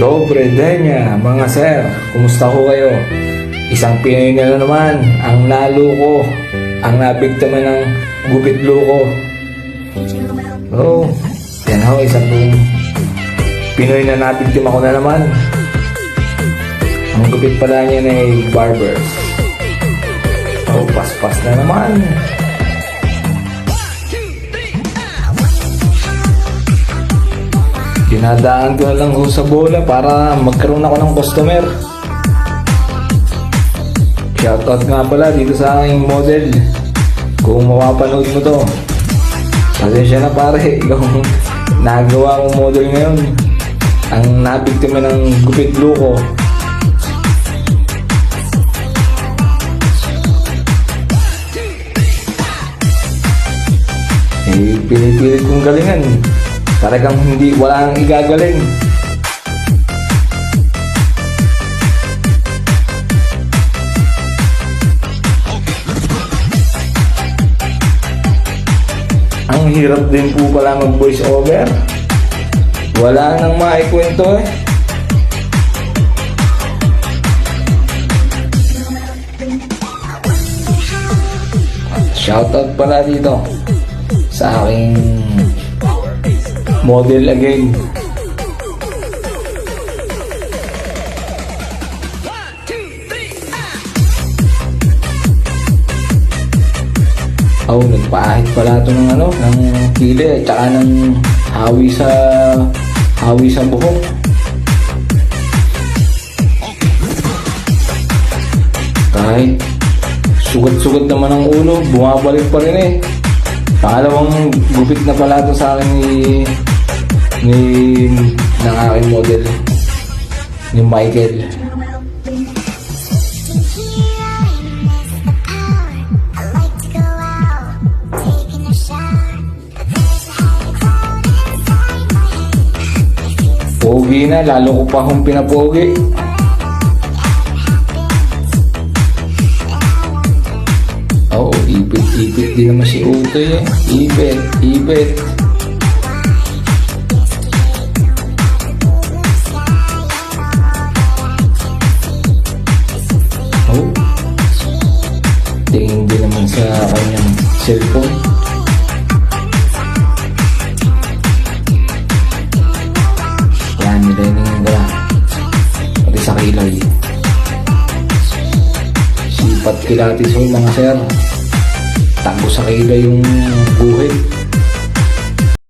Dobre Denya, mga sir, kumusta ho kayo? Isang Pinoy na naman ang naloko, ang nabiktima ng gupit loko. Oh, yan ho, isang Pinoy na nabiktima ko na naman. Ang gupit pala niya na barbers. Oh, paspas na naman. Dinadaan ko na lang ho sa bola para magkaroon ako ng customer. Shoutout nga pala dito sa aking model. Kung mapapanood mo to, pasensya na pare, ikaw nagawa kong model ngayon. Ang nabiktima ng gupit loko. Pinipilit kong galingan. Talagang wala nang igagaling. Ang hirap din po pala mag voice over. Wala nang maikwento eh. Shoutout pala dito sa aking model again. Oh, nagpaahit pala ito ng kili at saka ng hawi sa buhok. Kahit sugat-sugat naman ang ulo, bumabalik pa rin eh. Pangalawang gupit na pala ito sa akin ng aking model, ni Michael. Pogi na, lalo ko pa akong pinapogi. Oo, ipit din naman si Utoy eh. Ipit. Oh, tingin din naman sa kanyang cellphone. Yan, nilainin ka lang. Pati sa kilay. Sipat kilatis mo mga sir. Takbo sa kilay yung buhit.